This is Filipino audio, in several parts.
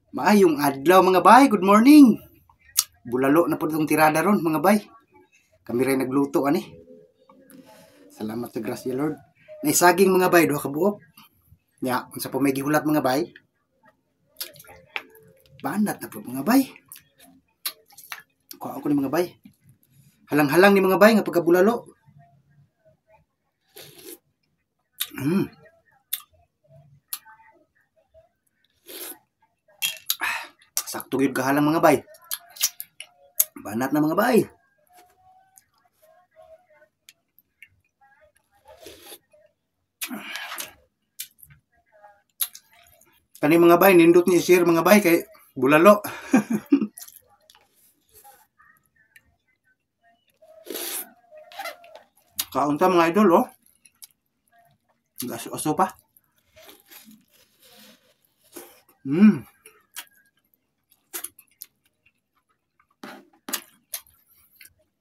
Maayong adlaw mga bay, good morning. Bulalo na po itong tirada ron mga bay. Kami rin nagluto ani. Salamat sa grasya Lord. Naisaging mga bay, duha ka buok. Nya, unsa pa may gihulat mga bay? Banat na po mga bay. Kuha ako ni mga bay. Halang-halang ni mga bay nga pagkabulalo. Sakto gyud kahalang mga bay. Banat na mga bay. Kani mga bay, nindot ni share mga bay kay bulalo. Kaunta mga idol oh. Aso-aso pa.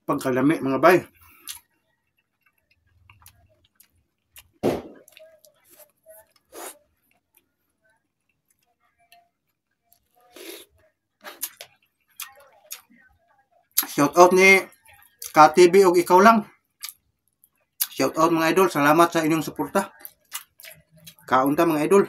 Pagkalami mga bay. Shout out ni KTV og ikaw lang. Shout out mga idol, salamat sa inyong suporta. Kaunta mga idol.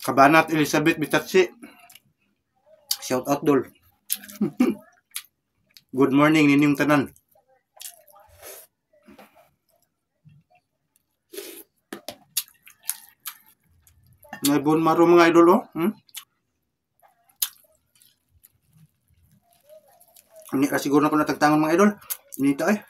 Kabanat Elizabeth Bitatsi. Shout out dol. Good morning ninyong tanan. Naibon maro mga idol oh. Ini ra siguro na ko natagtangan mga idol. Inita eh.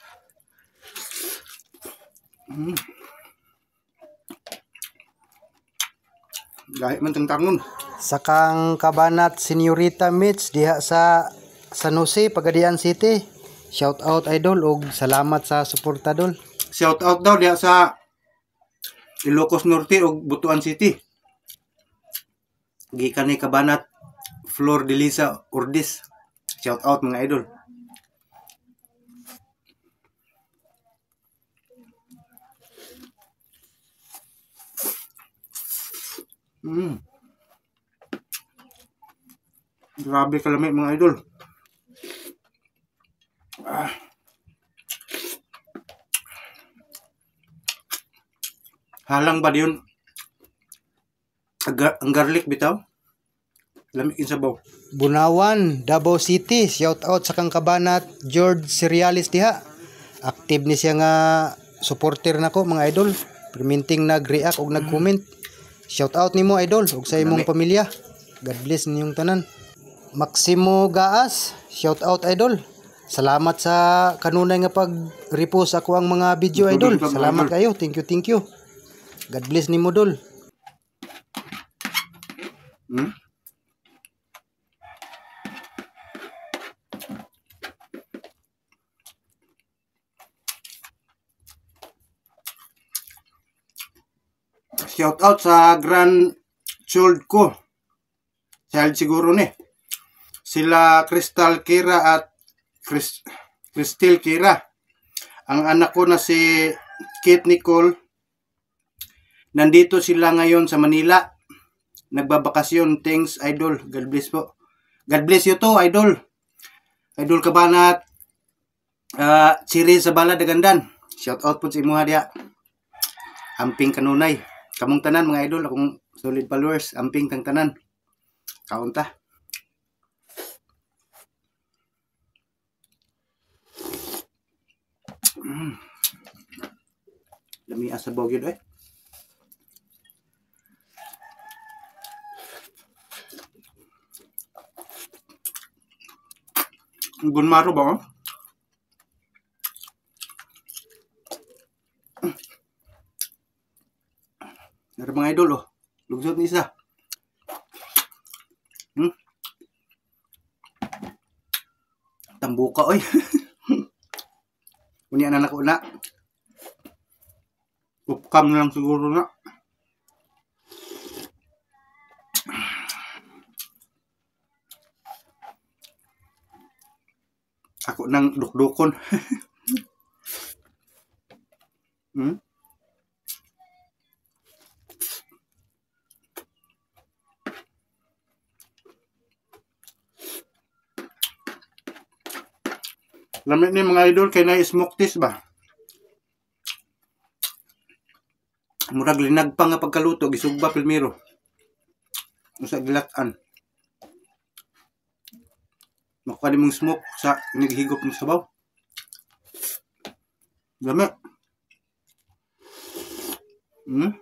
Dahil man tangtangon. Sakang Kabanat Senyorita Mitch diha sa San Jose, Pagadian City. Shout out idol ug salamat sa suporta dol. Shout out daw diha sa Ilocos Norte ug Butuan City. Gikan ni Kabanat Flor de Lisa Urdis. Shout out mga idol. Grabe kalami mga idol. Halang ba yun? Ang garlic bitaw? Lamig yung sabaw. Bunawan, Davao City. Shout out sa kang Kabanat George Cerealis diha. Active ni siya nga supporter nako mga idol. Perminting nag-react ug nag-comment. Shout out nimo idol ug sa imong pamilya. God bless ninyong tanan. Maximo Gaas, shout out idol. Salamat sa kanunay nga pag-repost ako ang mga video idol. Salamat kayo. Thank you. God bless nimo dol. Shout out sa grandchild ko. Child siguro ni. Sila Crystal Kira at Crystal Kira. Ang anak ko na si Kate Nicole. Nandito sila ngayon sa Manila. Nagbabakasyon. Thanks idol. God bless po. God bless you too idol. Idol Kabanat. Siri sa Bala Dagandan. Shout out po sa imuha dia. Amping kanunay. Kamong tanan mga idol. Akong solid followers. Amping tang tanan. Kaunta. Lami asa bogid eh. Bunmaro ba oh? Nara mga idol oh. Lugsot ni isa. Tambuka oy. Unya na nako na. Upcam na lang siguro na. Ako nang dukdukon. Hmm? Lamit ni mga idol kay na smoke this ba? Murag linag pa nga pagkaluto gisugba primero. Usa gilatan. Makuha mong smoke sa naghigop ng sabaw. Lamit. Hmm?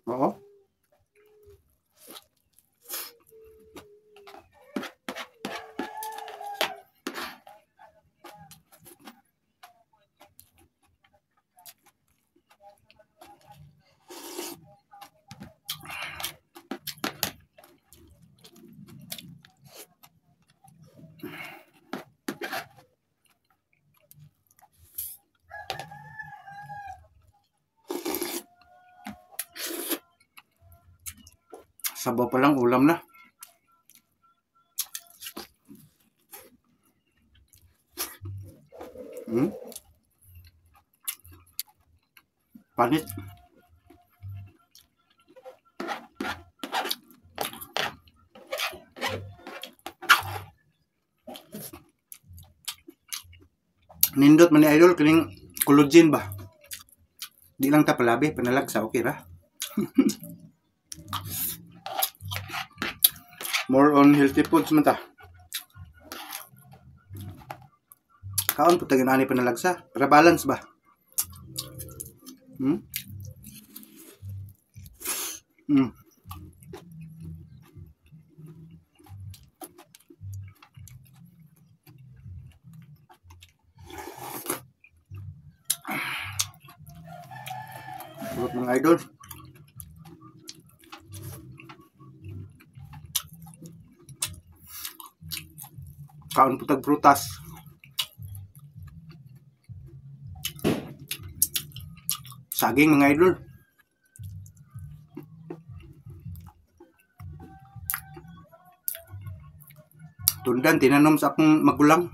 Oo. Sabaw pa lang ulam na. Hmm? Panit. Nindot man ni idol kining collagen ba? Di lang ta palabi panalagsa okay ra. More on healthy foods man ta. Kaon po tayo ani panalagsa para balance ba? Hmm? Hmm. Buat mga idol. Kaon po tag prutas. Saging mga idol. Tundan tinanom sa akong magulang.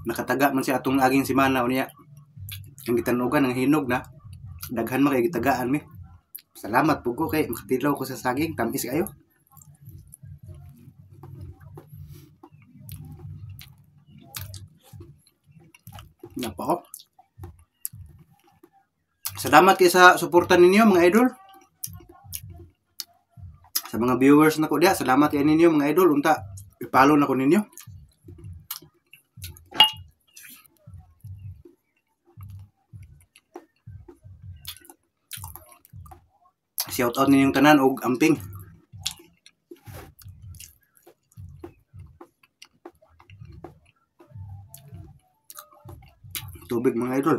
Nakataga man siya atong aging simana o niya. Ang gitanugan ng hinog na. Daghan man kay gitagaan mi. Salamat po ko kay makatilaw ko sa saging. Tamis kayo. Napa. Salamat kay sa suporta ninyo mga idol. Sa mga viewers nako diha, salamat kay ninyo mga idol. Unta i-follow nako ninyo. Shout out ninyong tanan og amping. Tubig mga idol.